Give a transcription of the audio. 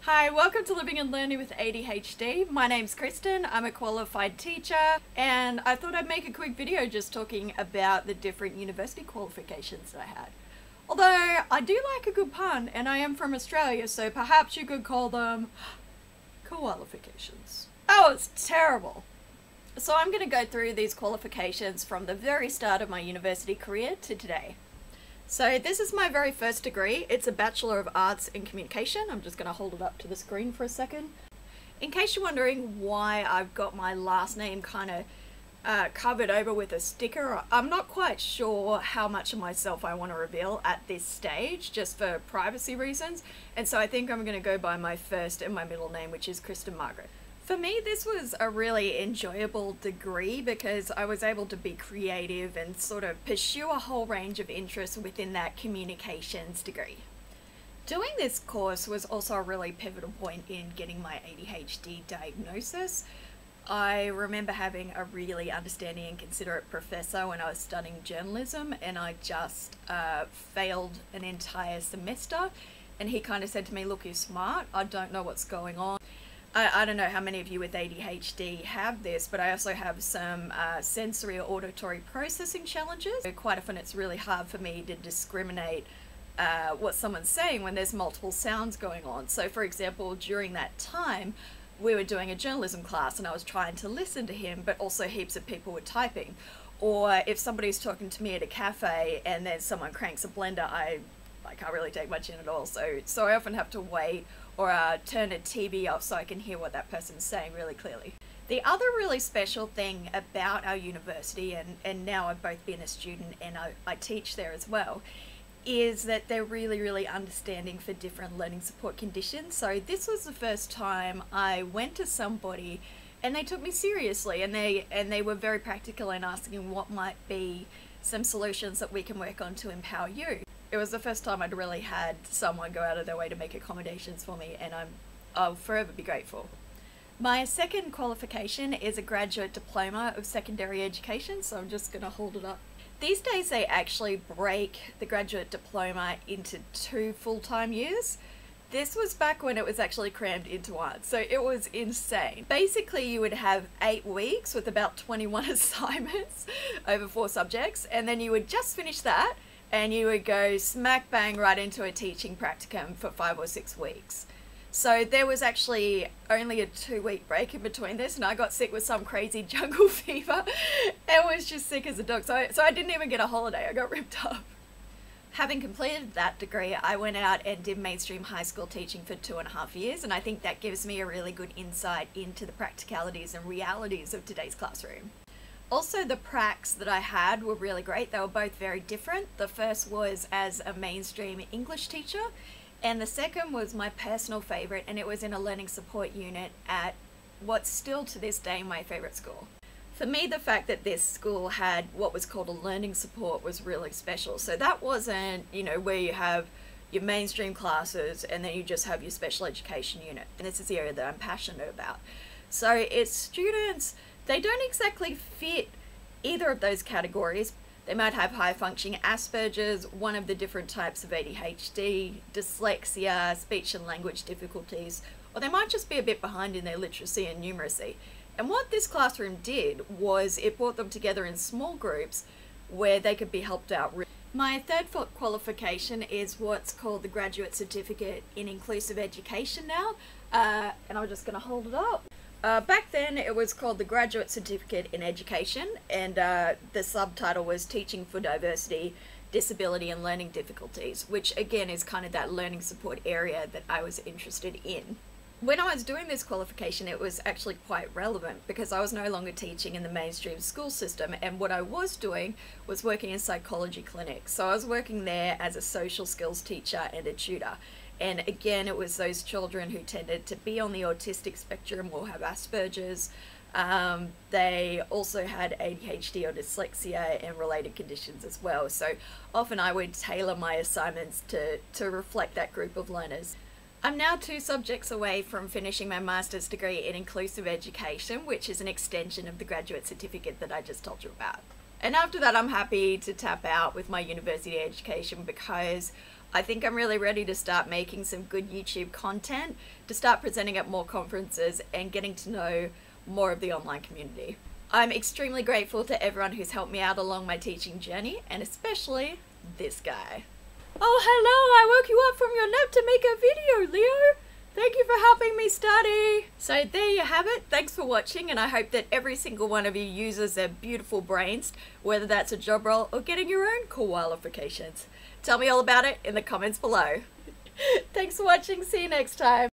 Hi, welcome to Living and Learning with ADHD. My name's Kristen, I'm a qualified teacher, and I thought I'd make a quick video just talking about the different university qualifications that I had. Although, I do like a good pun, and I am from Australia, so perhaps you could call them qualifications. Oh, it's terrible. So I'm going to go through these qualifications from the very start of my university career to today. So this is my very first degree. It's a Bachelor of Arts in Communication. I'm just going to hold it up to the screen for a second. In case you're wondering why I've got my last name kind of covered over with a sticker, I'm not quite sure how much of myself I want to reveal at this stage, just for privacy reasons. And so I think I'm going to go by my first and my middle name, which is Kristen Margaret. For me, this was a really enjoyable degree because I was able to be creative and sort of pursue a whole range of interests within that communications degree. Doing this course was also a really pivotal point in getting my ADHD diagnosis. I remember having a really understanding and considerate professor when I was studying journalism, and I just failed an entire semester, and he kind of said to me, "Look, you're smart, I don't know what's going on." I don't know how many of you with ADHD have this, but I also have some sensory or auditory processing challenges. Quite often it's really hard for me to discriminate what someone's saying when there's multiple sounds going on. So for example, during that time, we were doing a journalism class and I was trying to listen to him, but also heaps of people were typing. Or if somebody's talking to me at a cafe and then someone cranks a blender, I can't really take much in at all. So I often have to wait or turn a TV off so I can hear what that person's saying really clearly. The other really special thing about our university, and now I've both been a student and I teach there as well, is that they're really understanding for different learning support conditions. So this was the first time I went to somebody and they took me seriously, and they were very practical in asking what might be some solutions that we can work on to empower you. It was the first time I'd really had someone go out of their way to make accommodations for me, and I'll forever be grateful. My second qualification is a graduate diploma of secondary education, so I'm just going to hold it up. These days they actually break the graduate diploma into 2 full-time years. This was back when it was actually crammed into one, so it was insane. Basically you would have 8 weeks with about 21 assignments over 4 subjects, and then you would just finish that and you would go smack bang right into a teaching practicum for 5 or 6 weeks. So there was actually only a 2-week break in between this, and I got sick with some crazy jungle fever and was just sick as a dog. So I didn't even get a holiday, I got ripped up. Having completed that degree, I went out and did mainstream high school teaching for 2.5 years, and I think that gives me a really good insight into the practicalities and realities of today's classroom. Also, the pracs that I had were really great. They were both very different. The first was as a mainstream English teacher, and the second was my personal favorite, and it was in a learning support unit at what's still to this day my favorite school. For me, the fact that this school had what was called a learning support was really special. So that wasn't, where you have your mainstream classes and then you just have your special education unit. And this is the area that I'm passionate about. So it's students, they don't exactly fit either of those categories. They might have high functioning Asperger's, one of the different types of ADHD, dyslexia, speech and language difficulties, or they might just be a bit behind in their literacy and numeracy. And what this classroom did was it brought them together in small groups where they could be helped out. My third qualification is what's called the Graduate Certificate in Inclusive Education now, and I'm just going to hold it up. Back then it was called the Graduate Certificate in Education, and the subtitle was Teaching for Diversity, Disability and Learning Difficulties, which again is kind of that learning support area that I was interested in. When I was doing this qualification, it was actually quite relevant because I was no longer teaching in the mainstream school system, and what I was doing was working in psychology clinics. So I was working there as a social skills teacher and a tutor. And again, it was those children who tended to be on the autistic spectrum or have Asperger's. They also had ADHD or dyslexia and related conditions as well. So often I would tailor my assignments to reflect that group of learners. I'm now 2 subjects away from finishing my master's degree in inclusive education, which is an extension of the graduate certificate that I just told you about. And after that, I'm happy to tap out with my university education because I think I'm really ready to start making some good YouTube content, to start presenting at more conferences and getting to know more of the online community. I'm extremely grateful to everyone who's helped me out along my teaching journey, and especially this guy. Oh, hello! I woke you up from your nap to make a video, Leo! Thank you for helping me study! So there you have it. Thanks for watching, and I hope that every single one of you uses their beautiful brains, whether that's a job role or getting your own qualifications. Tell me all about it in the comments below. Thanks for watching. See you next time.